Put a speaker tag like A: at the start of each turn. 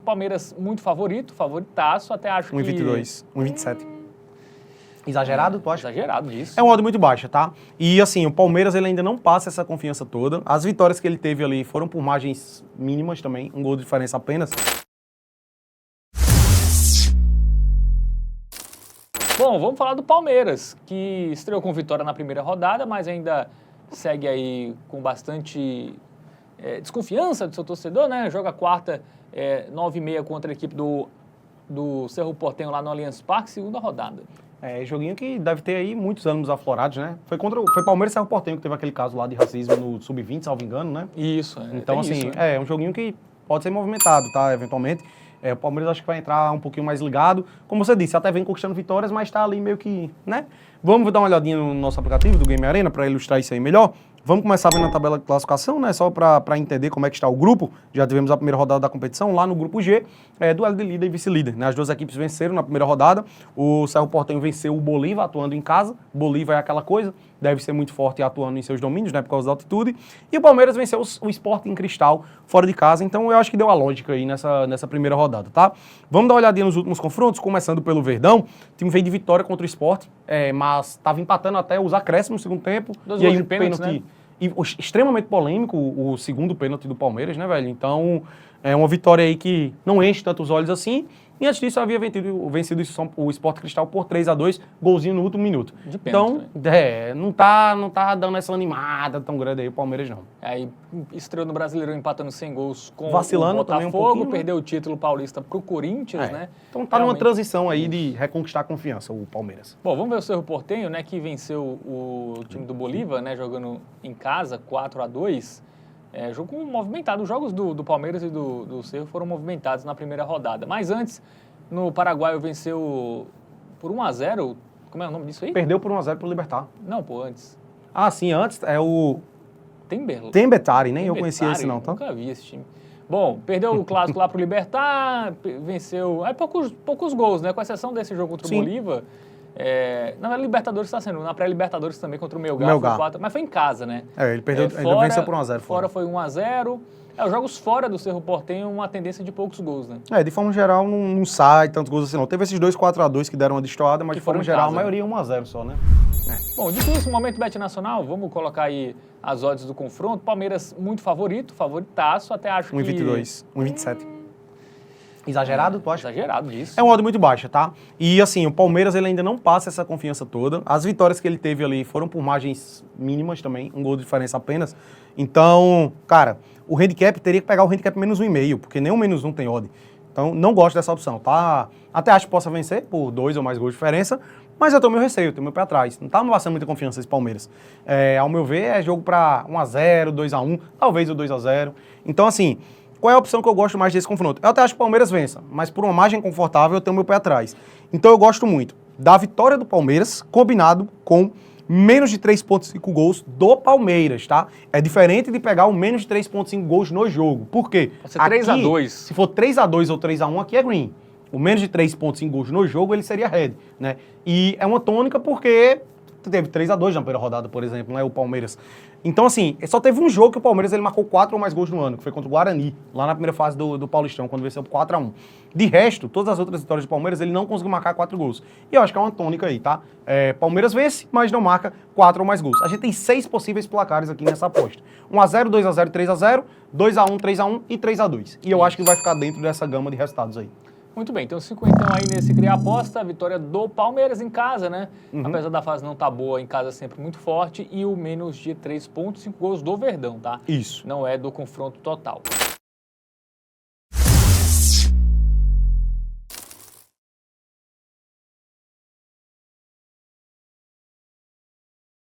A: Palmeiras muito favoritaço, até acho que...
B: 1,22, 1,27. Exagerado, tu acha?
A: Exagerado disso.
B: É uma odd muito baixa, tá? E assim, o Palmeiras ele ainda não passa essa confiança toda. As vitórias que ele teve ali foram por margens mínimas também, um gol de diferença apenas.
A: Bom, vamos falar do Palmeiras, que estreou com vitória na primeira rodada, mas ainda segue aí com bastante desconfiança do seu torcedor, né? Joga quarta, 9h30 contra a equipe do Cerro Porteño lá no Allianz Parque, segunda rodada.
B: É, joguinho que deve ter aí muitos ânimos aflorados, né? Foi Palmeiras e Cerro Porteño que teve aquele caso lá de racismo no Sub-20, salvo engano, né?
A: Isso.
B: Então, assim,
A: isso, né?
B: é um joguinho que pode ser movimentado, tá? Eventualmente. O Palmeiras acho que vai entrar um pouquinho mais ligado. Como você disse, até vem conquistando vitórias, mas tá ali meio que, né? Vamos dar uma olhadinha no nosso aplicativo do Game Arena para ilustrar isso aí melhor. Vamos começar vendo a tabela de classificação, né? Só para entender como é que está o grupo. Já tivemos a primeira rodada da competição lá no grupo G, duelo de líder e vice-líder, né? As duas equipes venceram na primeira rodada. O Cerro Porteño venceu o Bolívar atuando em casa. Bolívar é aquela coisa, deve ser muito forte atuando em seus domínios, né? Por causa da altitude. E o Palmeiras venceu o Sporting Cristal fora de casa. Então eu acho que deu a lógica aí nessa primeira rodada, tá? Vamos dar uma olhadinha nos últimos confrontos, começando pelo Verdão. O time veio de vitória contra o Sport, mas estava empatando até os acréscimos no segundo tempo.
A: Dois
B: e aí
A: gols
B: um
A: de pênalti, né?
B: E extremamente polêmico o segundo pênalti do Palmeiras, né, velho? Então, é uma vitória aí que não enche tantos olhos assim. E antes disso, havia vencido o Sport Cristal por 3-2, golzinho no último minuto.
A: De pênalti,
B: então, não tá dando essa animada tão grande aí o Palmeiras, não.
A: Aí estreou no Brasileirão empatando 100 gols com
B: Vacilando
A: o
B: também um
A: Botafogo,
B: pouquinho,
A: perdeu o título paulista pro Corinthians, né?
B: Então tá numa
A: Realmente.
B: transição aí de reconquistar a confiança, o Palmeiras.
A: Bom, vamos ver o Cerro Porteño, né, que venceu o time do Bolívar, né, jogando em casa, 4-2. Jogo movimentado. Os jogos do Palmeiras e do Cerro foram movimentados na primeira rodada. Mas antes, no Paraguai, venceu por 1-0. Como é o nome disso aí?
B: Perdeu por 1-0 pro Libertad.
A: Não, pô, antes.
B: Ah, sim, antes é o
A: Tembetari,
B: nem eu conhecia esse não, tá?
A: Nunca vi esse time. Bom, perdeu o clássico lá pro Libertad, venceu... poucos gols, né? Com exceção desse jogo contra o Bolívar. Na Libertadores está sendo, na pré-Libertadores também contra o Melgar.
B: Melgar.
A: Foi 4, mas foi em casa, né?
B: Ele perdeu, ele venceu por 1-0.
A: Fora foi 1-0. Os jogos fora do Cerro Porteño uma tendência de poucos gols, né?
B: De forma geral, não sai tantos gols assim, não. Teve esses dois 4-2 que deram uma destoada, mas
A: Que
B: de forma
A: foram em
B: geral,
A: casa,
B: a maioria 1-0 só, né?
A: Bom, dito isso, momento Bet Nacional, vamos colocar aí as odds do confronto. Palmeiras muito favoritaço, até acho que...
B: 1,22, 1,27. Exagerado, tu acha?
A: Exagerado disso.
B: É uma odd muito baixa, tá? E assim, o Palmeiras ele ainda não passa essa confiança toda. As vitórias que ele teve ali foram por margens mínimas também, um gol de diferença apenas. Então, cara, o handicap teria que pegar o handicap menos 1,5, porque nem o menos 1 tem odd. Então, não gosto dessa opção, tá? Até acho que possa vencer por 2 ou mais gols de diferença, mas eu tenho meu receio, tenho meu pé atrás. Não tá me passando muita confiança esse Palmeiras. Ao meu ver, é jogo pra 1-0, 2-1, talvez o 2-0. Então, assim, qual é a opção que eu gosto mais desse confronto? Eu até acho que o Palmeiras vença, mas por uma margem confortável eu tenho meu pé atrás. Então eu gosto muito da vitória do Palmeiras combinado com menos de 3,5 gols do Palmeiras, tá? É diferente de pegar o menos de 3,5 gols no jogo. Por quê?
A: Pode ser 3-2.
B: Se for 3-2 ou 3-1, aqui é green. O menos de 3,5 gols no jogo, ele seria red, né? E é uma tônica porque teve 3-2 na primeira rodada, por exemplo, né? O Palmeiras. Então, assim, só teve um jogo que o Palmeiras ele marcou 4 ou mais gols no ano, que foi contra o Guarani, lá na primeira fase do Paulistão, quando venceu por 4-1. De resto, todas as outras vitórias do Palmeiras, ele não conseguiu marcar 4 gols. E eu acho que é uma tônica aí, tá? Palmeiras vence, mas não marca 4 ou mais gols. A gente tem 6 possíveis placares aqui nessa aposta. 1-0, 2-0, 3-0, 2-1, 3-1 e 3-2. E eu acho que vai ficar dentro dessa gama de resultados aí.
A: Muito bem, então 50 aí nesse Criar Aposta, a vitória do Palmeiras em casa, né? Apesar da fase não estar boa, em casa sempre muito forte, e o menos de 3,5 gols do Verdão, tá?
B: Isso.
A: Não é do confronto total.